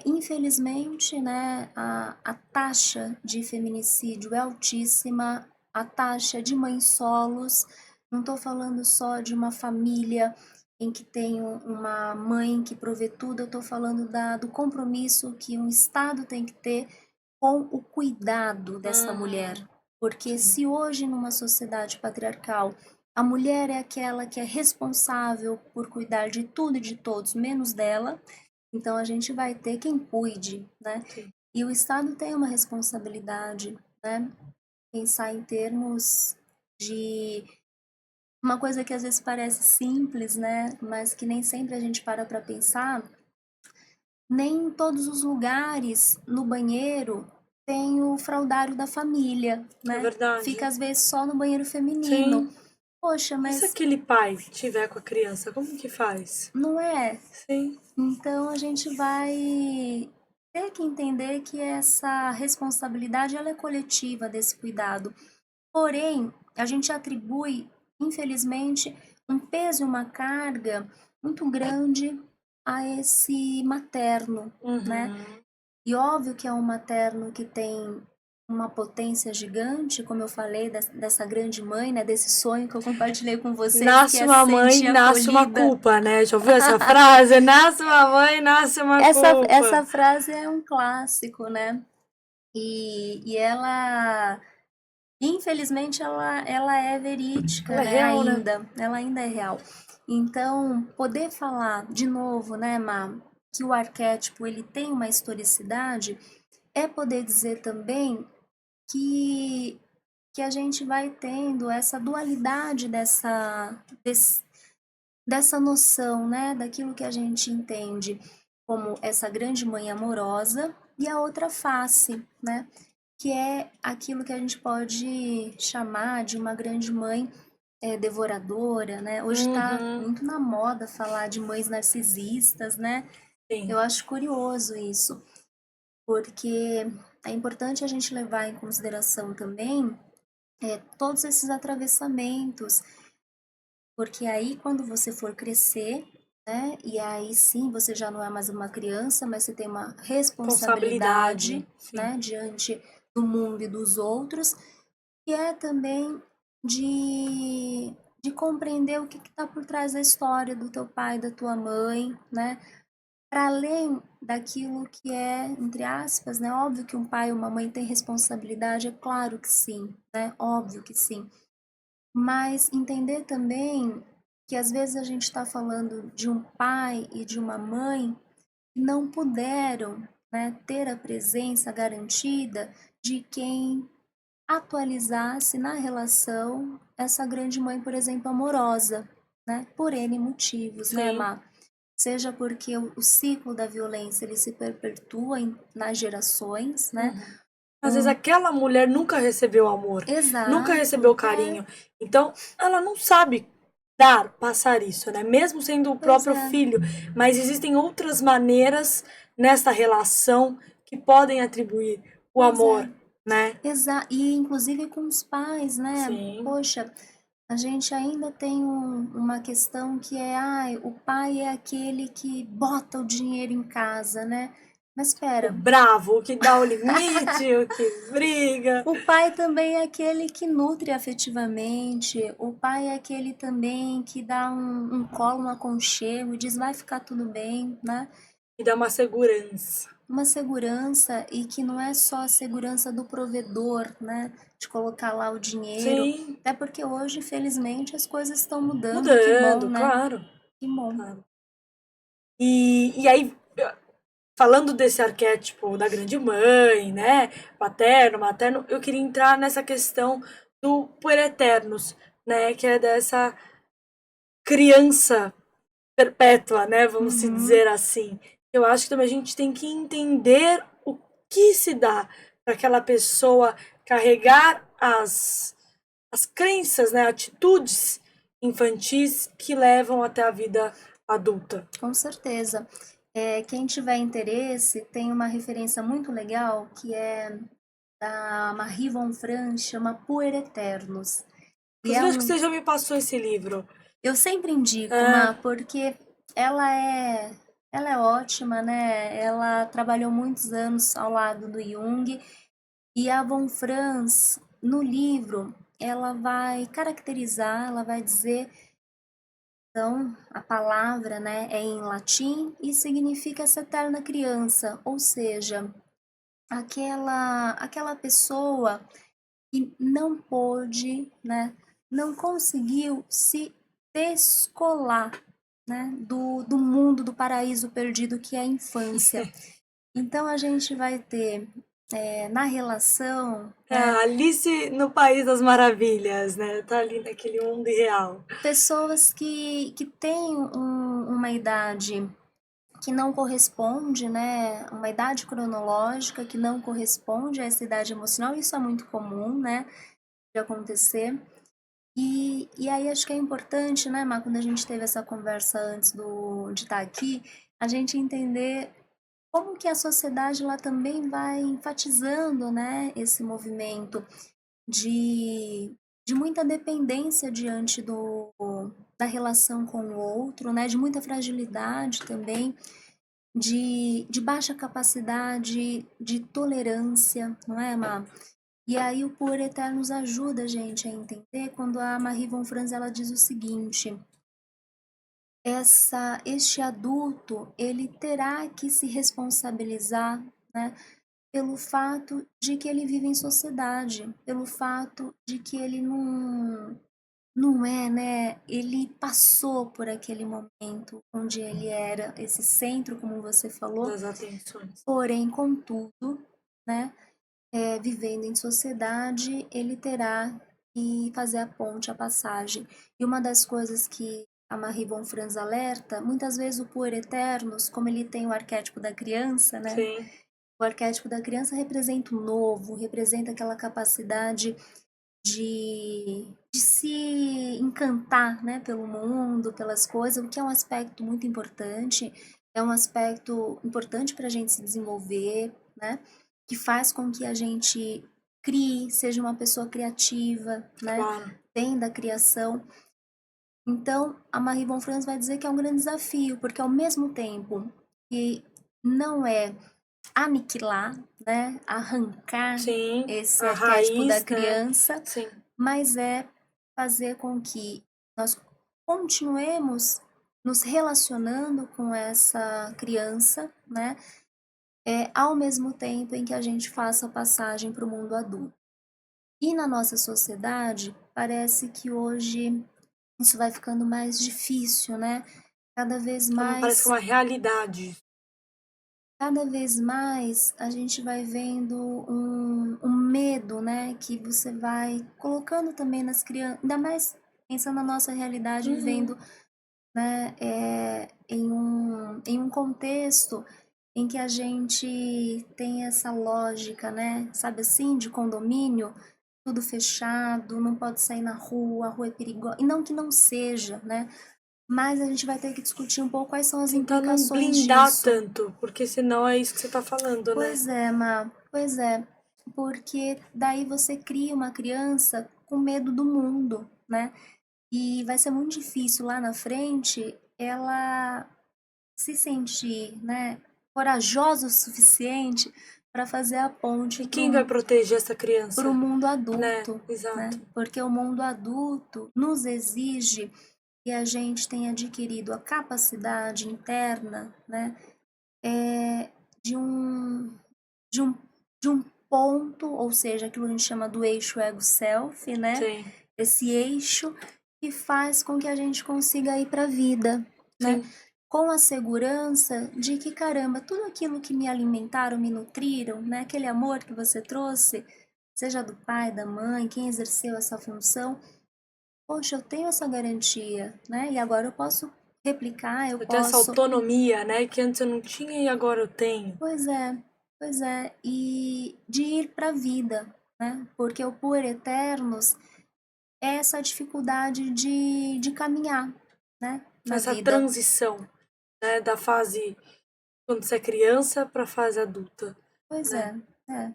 infelizmente, né, a taxa de feminicídio é altíssima, a taxa de mães solos, não estou falando só de uma família em que tem uma mãe que provê tudo, eu estou falando do compromisso que um Estado tem que ter com o cuidado dessa mulher. Uhum. Porque Sim. se hoje, numa sociedade patriarcal, a mulher é aquela que é responsável por cuidar de tudo e de todos, menos dela, então a gente vai ter quem cuide, né? Sim. E o Estado tem uma responsabilidade, né? Pensar em termos de uma coisa que às vezes parece simples, né? Mas que nem sempre a gente para pensar. Nem em todos os lugares no banheiro tem o fraldário da família, É né? Fica verdade. às vezes só no banheiro feminino. Sim. Poxa, E se mas aquele pai tiver com a criança, como que faz? não é? Sim. Então a gente vai ter que entender que essa responsabilidade ela é coletiva desse cuidado. Porém, a gente atribui, infelizmente, um peso e uma carga muito grande a esse materno, né? Uhum. E óbvio que é um materno que tem uma potência gigante, como eu falei, dessa grande mãe, né? Desse sonho que eu compartilhei com vocês, que Nasce é uma se mãe, sentir nasce uma acolhida. culpa, né? Já ouviu essa frase? Nasce uma mãe, nasce uma Essa culpa. frase é um clássico, né? E ela, infelizmente, ela é verídica, Ela é né? real, né? Ela ainda é real. Então, poder falar de novo, né, Má, que o arquétipo ele tem uma historicidade, é poder dizer também que, que a gente vai tendo essa dualidade dessa noção, né, daquilo que a gente entende como essa grande mãe amorosa e a outra face, né, que é aquilo que a gente pode chamar de uma grande mãe devoradora, né? Hoje está Uhum. muito na moda falar de mães narcisistas, né? Sim. Eu acho curioso isso, porque é importante a gente levar em consideração também todos esses atravessamentos, porque aí quando você for crescer, né, e aí sim você já não é mais uma criança, mas você tem uma Responsabilidade. responsabilidade, Sim. né, diante do mundo e dos outros, e é também de compreender o que está por trás da história do teu pai, da tua mãe, né, para além daquilo que é, entre aspas, né? Óbvio que um pai e uma mãe têm responsabilidade, é claro que sim, né? Óbvio que sim. Mas entender também que às vezes a gente está falando de um pai e de uma mãe que não puderam, né, ter a presença garantida de quem atualizasse na relação essa grande mãe, por exemplo, amorosa, né? Por N motivos, né, Sim. Má? Seja porque o ciclo da violência ele se perpetua nas gerações, né? Uhum. Às vezes aquela mulher nunca recebeu amor, nunca recebeu Exato, carinho. Então, ela não sabe passar isso, né? Mesmo sendo o pois próprio é, filho. Mas existem outras maneiras nessa relação que podem atribuir o pois é. amor, né? E inclusive com os pais, né? Sim. Poxa, a gente ainda tem uma questão que é, ai, o pai é aquele que bota o dinheiro em casa, né? Mas O espera, bravo, o que dá o limite, o que briga. o pai também é aquele que nutre afetivamente, o pai é aquele também que dá um colo, um aconchego e diz vai ficar tudo bem, né? E dá uma segurança. Uma segurança e que não é só a segurança do provedor, né? De colocar lá o dinheiro. Sim, Até porque hoje, infelizmente, as coisas estão mudando. Que bom, mudando, né? claro. Que bom. Claro. E aí, falando desse arquétipo da grande mãe, né? Paterno, materno, eu queria entrar nessa questão do Puereternos, né? Que é dessa criança perpétua, né? Vamos se Uhum. dizer assim. Eu acho que também a gente tem que entender o que se dá para aquela pessoa carregar as crenças, né? Atitudes infantis que levam até a vida adulta. Com certeza. Quem tiver interesse, tem uma referência muito legal que é da Marie von Franz, chama Puereternos. E é Inclusive, acho que um. você já me passou esse livro. Eu sempre indico, É, porque ela é, ela é ótima, né? Ela trabalhou muitos anos ao lado do Jung. E a Von Franz, no livro, ela vai caracterizar, ela vai dizer, então, a palavra, né, é em latim e significa essa eterna criança, ou seja, aquela pessoa que não pôde, né, não conseguiu se descolar, né, do mundo, do paraíso perdido que é a infância. Então a gente vai ter na relação, é né, a Alice no País das Maravilhas, né? Tá ali naquele mundo irreal. pessoas que têm uma idade que não corresponde, né, uma idade cronológica que não corresponde a essa idade emocional, isso é muito comum, né, de acontecer. E aí acho que é importante, né, Má, quando a gente teve essa conversa antes de estar aqui, a gente entender como que a sociedade lá também vai enfatizando, né, esse movimento de, de muita dependência diante da relação com o outro, né, de muita fragilidade também, de baixa capacidade de tolerância, não é, Má? E aí o Por Eterno nos ajuda a gente a entender quando a Marie von Franz ela diz o seguinte: este adulto ele terá que se responsabilizar, né, pelo fato de que ele vive em sociedade, pelo fato de que ele não é, né? Ele passou por aquele momento onde ele era esse centro, como você falou, Das atenções. porém, contudo, né? Vivendo em sociedade, ele terá que fazer a ponte, a passagem. E uma das coisas que a Marie von Franz alerta, muitas vezes o Puer Eternus, como ele tem o arquétipo da criança, né? Sim. O arquétipo da criança representa o novo, representa aquela capacidade de se encantar, né, pelo mundo, pelas coisas, o que é um aspecto muito importante, é um aspecto importante para a gente se desenvolver, né, que faz com que a gente crie, seja uma pessoa criativa, né, Claro. tem da criação. Então, a Marie von Franz vai dizer que é um grande desafio, porque ao mesmo tempo que não é aniquilar, né, arrancar Sim. esse A arquétipo da raiz, né? criança, Sim. mas é fazer com que nós continuemos nos relacionando com essa criança, né? Ao mesmo tempo em que a gente faça a passagem para o mundo adulto. E na nossa sociedade, parece que hoje isso vai ficando mais difícil, né? Cada vez Parece que é mais uma realidade. Cada vez mais a gente vai vendo um medo, né, que você vai colocando também nas crianças, ainda mais pensando na nossa realidade, Uhum. vivendo, né, em um contexto em que a gente tem essa lógica, né, sabe assim, de condomínio, tudo fechado, não pode sair na rua, a rua é perigosa, e não que não seja, né, mas a gente vai ter que discutir um pouco quais são as Tentar não implicações blindar disso. tanto, porque senão é isso que você tá falando, né? Pois é, pois é, porque daí você cria uma criança com medo do mundo, né? E vai ser muito difícil lá na frente ela se sentir, né, corajosa o suficiente para fazer a ponte E quem vai proteger essa para o criança, mundo né? adulto, né? Exato. Porque o mundo adulto nos exige que a gente tenha adquirido a capacidade interna, né, de um de um, de um ponto, ou seja, aquilo que a gente chama do eixo ego-self, né? Sim, Esse eixo que faz com que a gente consiga ir para a vida, né? sim. Com a segurança de que, caramba, tudo aquilo que me alimentaram, me nutriram, né? Aquele amor que você trouxe, seja do pai, da mãe, quem exerceu essa função, poxa, eu tenho essa garantia, né? E agora eu posso replicar, eu Eu tenho essa posso. autonomia, né? Que antes eu não tinha e agora eu tenho. Pois é, e de ir para a vida, né? Porque o Puer Eternos é essa dificuldade de caminhar, né? Na Essa vida. transição, né? Da fase quando você é criança para a fase adulta, Pois né? é,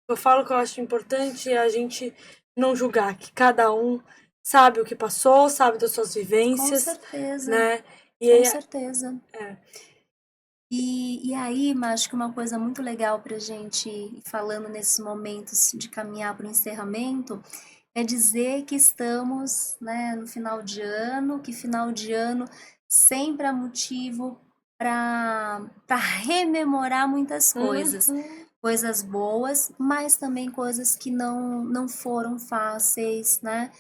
Eu falo que eu acho importante a gente não julgar, que cada um sabe o que passou, sabe das suas com vivências, certeza, né? E com certeza. é, E aí, mas acho que uma coisa muito legal para a gente ir falando nesses momentos de caminhar para o encerramento é dizer que estamos, né, no final de ano, que final de ano sempre há motivo para rememorar muitas coisas. uhum, Coisas boas, mas também coisas que não foram fáceis, né?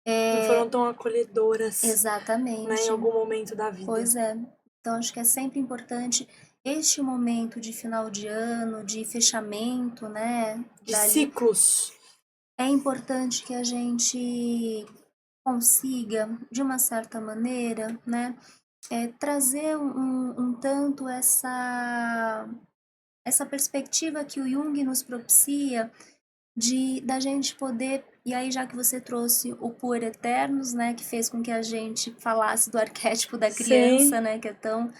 não foram tão acolhedoras, né? Em Exatamente. algum momento da vida. Pois é. Então, acho que é sempre importante este momento de final de ano, de fechamento, né? De Dali, ciclos. é importante que a gente consiga, de uma certa maneira, né? Trazer um tanto essa perspectiva que o Jung nos propicia de da gente poder, e aí já que você trouxe o Puer Eternos, né, que fez com que a gente falasse do arquétipo da Sim, criança, né, que é tão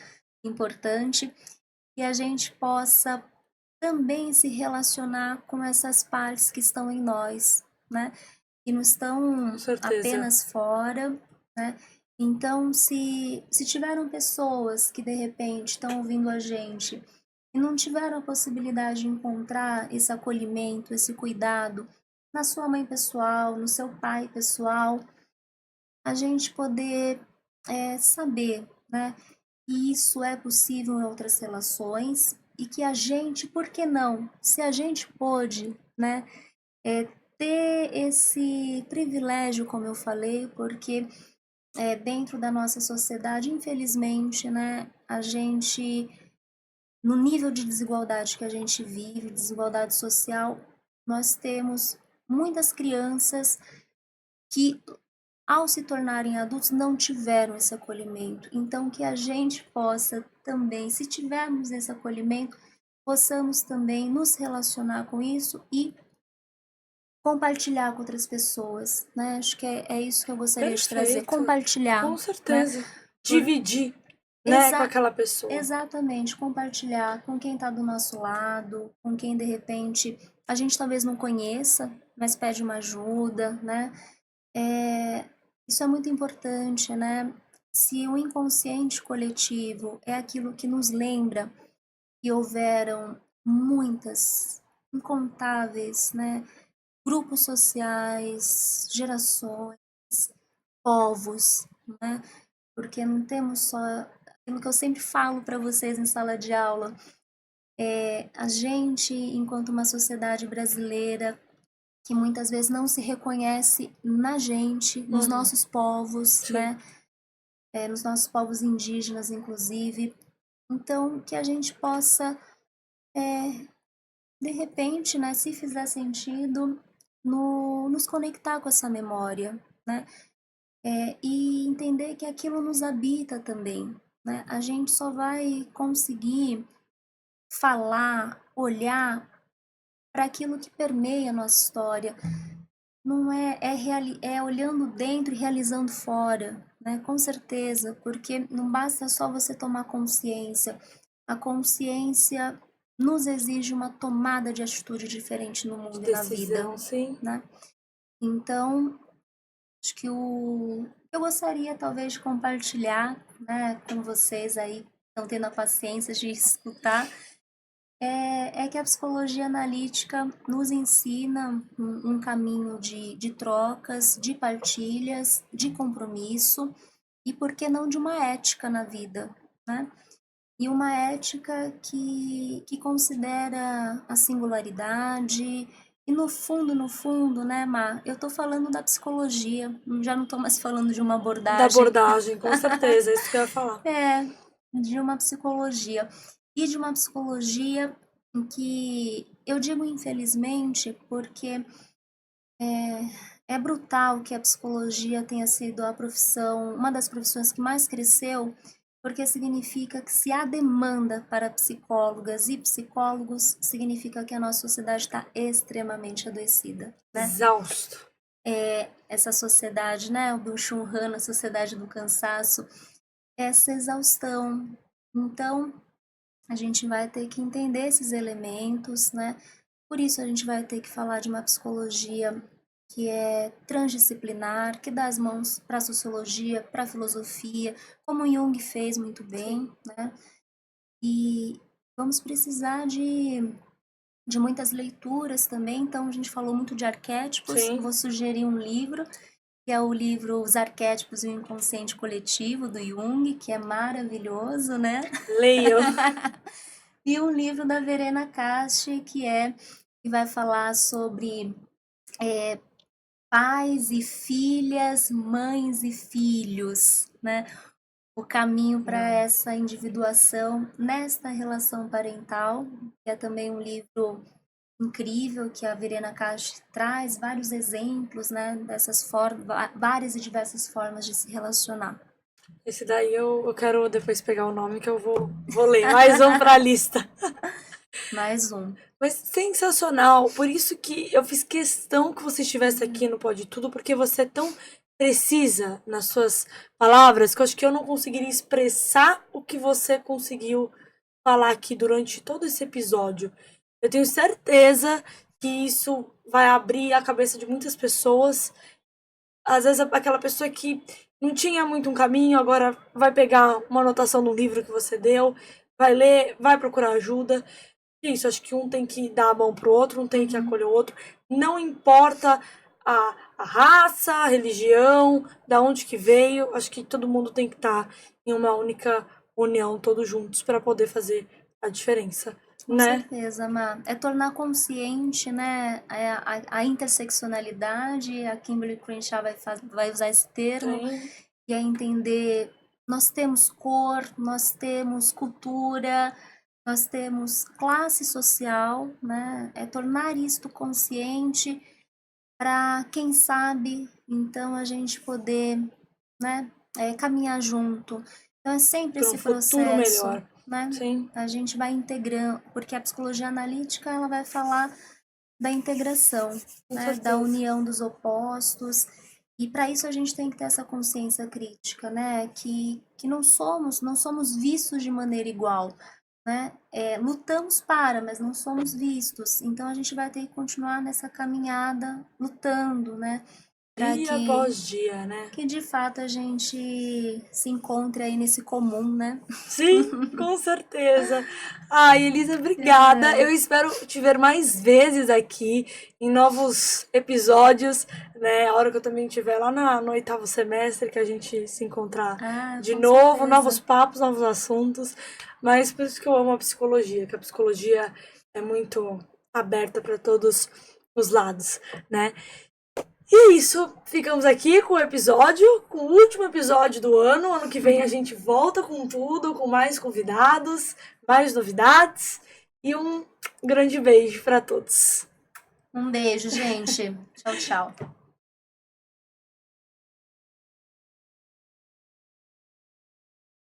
importante, e a gente possa também se relacionar com essas partes que estão em nós, né, que não com estão certeza. apenas fora, né. Então, se tiveram pessoas que de repente estão ouvindo a gente e não tiveram a possibilidade de encontrar esse acolhimento, esse cuidado na sua mãe pessoal, no seu pai pessoal, a gente poder saber, né, que isso é possível em outras relações e que a gente, por que não? Se a gente pôde, né, é, ter esse privilégio, como eu falei, porque dentro da nossa sociedade, infelizmente, né, a gente no nível de desigualdade que a gente vive, desigualdade social, nós temos muitas crianças que, ao se tornarem adultos, não tiveram esse acolhimento. Então, que a gente possa também, se tivermos esse acolhimento, possamos também nos relacionar com isso e compartilhar com outras pessoas, né? Acho que é isso que eu gostaria de trazer, Perfeito. compartilhar, Com né? certeza. Por, Dividir, né, com exa aquela pessoa. Exatamente, compartilhar com quem está do nosso lado, com quem de repente a gente talvez não conheça, mas pede uma ajuda, né? É, isso é muito importante, né? Se o inconsciente coletivo é aquilo que nos lembra que houveram muitas, incontáveis, né? Grupos sociais, gerações, povos, né? Porque não temos só aquilo que eu sempre falo para vocês em sala de aula, a gente, enquanto uma sociedade brasileira, que muitas vezes não se reconhece na gente, nos Uhum, nossos povos, sim. né? Nos nossos povos indígenas, inclusive. Então, que a gente possa, de repente, né, se fizer sentido, nos conectar com essa memória, né? E entender que aquilo nos habita também, né? A gente só vai conseguir falar, olhar para aquilo que permeia a nossa história. Não é olhando dentro e realizando fora, né? Com certeza, porque não basta só você tomar consciência. A consciência nos exige uma tomada de atitude diferente no De mundo e na vida, decisão, sim. né? Então, acho que eu gostaria talvez de compartilhar, né, com vocês aí que estão tendo a paciência de escutar, é que a psicologia analítica nos ensina um caminho de trocas, de partilhas, de compromisso e, por que não, de uma ética na vida, né? E uma ética que considera a singularidade. E no fundo, né, Mar? Eu tô falando da psicologia, já não tô mais falando de uma Da abordagem. abordagem, com certeza, é isso que eu ia falar. É, de uma psicologia. E de uma psicologia em que eu digo infelizmente porque é brutal que a psicologia tenha sido a profissão, uma das profissões que mais cresceu, porque significa que se há demanda para psicólogas e psicólogos, significa que a nossa sociedade está extremamente adoecida, né? Exausto. Essa sociedade, né, o Byung-Chul Han, a sociedade do cansaço, essa exaustão. Então, a gente vai ter que entender esses elementos, né? Por isso a gente vai ter que falar de uma psicologia que é transdisciplinar, que dá as mãos para a sociologia, para a filosofia, como Jung fez muito bem, né? E vamos precisar de muitas leituras também, então a gente falou muito de arquétipos, Sim. vou sugerir um livro, que é o livro Os Arquétipos e o Inconsciente Coletivo, do Jung, que é maravilhoso, né? Leiam. E um livro da Verena Casti, que vai falar sobre pais e filhas, mães e filhos, né? O caminho para essa individuação nesta relação parental, que é também um livro incrível que a Verena Casti traz vários exemplos, né, dessas formas, várias e diversas formas de se relacionar. Esse daí eu quero depois pegar o nome que eu vou ler. Mais um pra lista. Mais um. Mas sensacional. Por isso que eu fiz questão que você estivesse aqui no Pode Tudo, porque você é tão precisa nas suas palavras que eu acho que eu não conseguiria expressar o que você conseguiu falar aqui durante todo esse episódio. Eu tenho certeza que isso vai abrir a cabeça de muitas pessoas. Às vezes aquela pessoa que não tinha muito um caminho, agora vai pegar uma anotação do livro que você deu, vai ler, vai procurar ajuda. É isso, acho que um tem que dar a mão pro outro, um tem que acolher o outro. Não importa a raça, a religião, da onde que veio, acho que todo mundo tem que estar em uma única união, todos juntos, para poder fazer a diferença. Com Né? certeza, Má. É tornar consciente, né, a interseccionalidade, a Kimberly Crenshaw vai usar esse termo, Sim. e é entender, nós temos cor, nós temos cultura, nós temos classe social, né, é tornar isto consciente para, quem sabe, então a gente poder, né, caminhar junto. Então é sempre Para um esse futuro processo, melhor. né? Sim. A gente vai integrando, porque a psicologia analítica ela vai falar da integração, né, da certeza. união dos opostos. E para isso a gente tem que ter essa consciência crítica, né, que não somos vistos de maneira igual, né? Lutamos mas não somos vistos. Então a gente vai ter que continuar nessa caminhada, lutando, né? Para Dia após dia, né? que de fato a gente se encontre aí nesse comum, né? Sim, com certeza. Ai, Elisa, obrigada. Eu espero te ver mais vezes aqui em novos episódios, né? A hora que eu também estiver lá no 8º semestre, que a gente se encontrar de Com novo, certeza. novos papos, novos assuntos. Mas por isso que eu amo a psicologia, que a psicologia é muito aberta para todos os lados, né? E é isso, ficamos aqui com o episódio, com o último episódio do ano. Ano que vem a gente volta com tudo, com mais convidados, mais novidades. E um grande beijo para todos. Um beijo, gente. Tchau, tchau.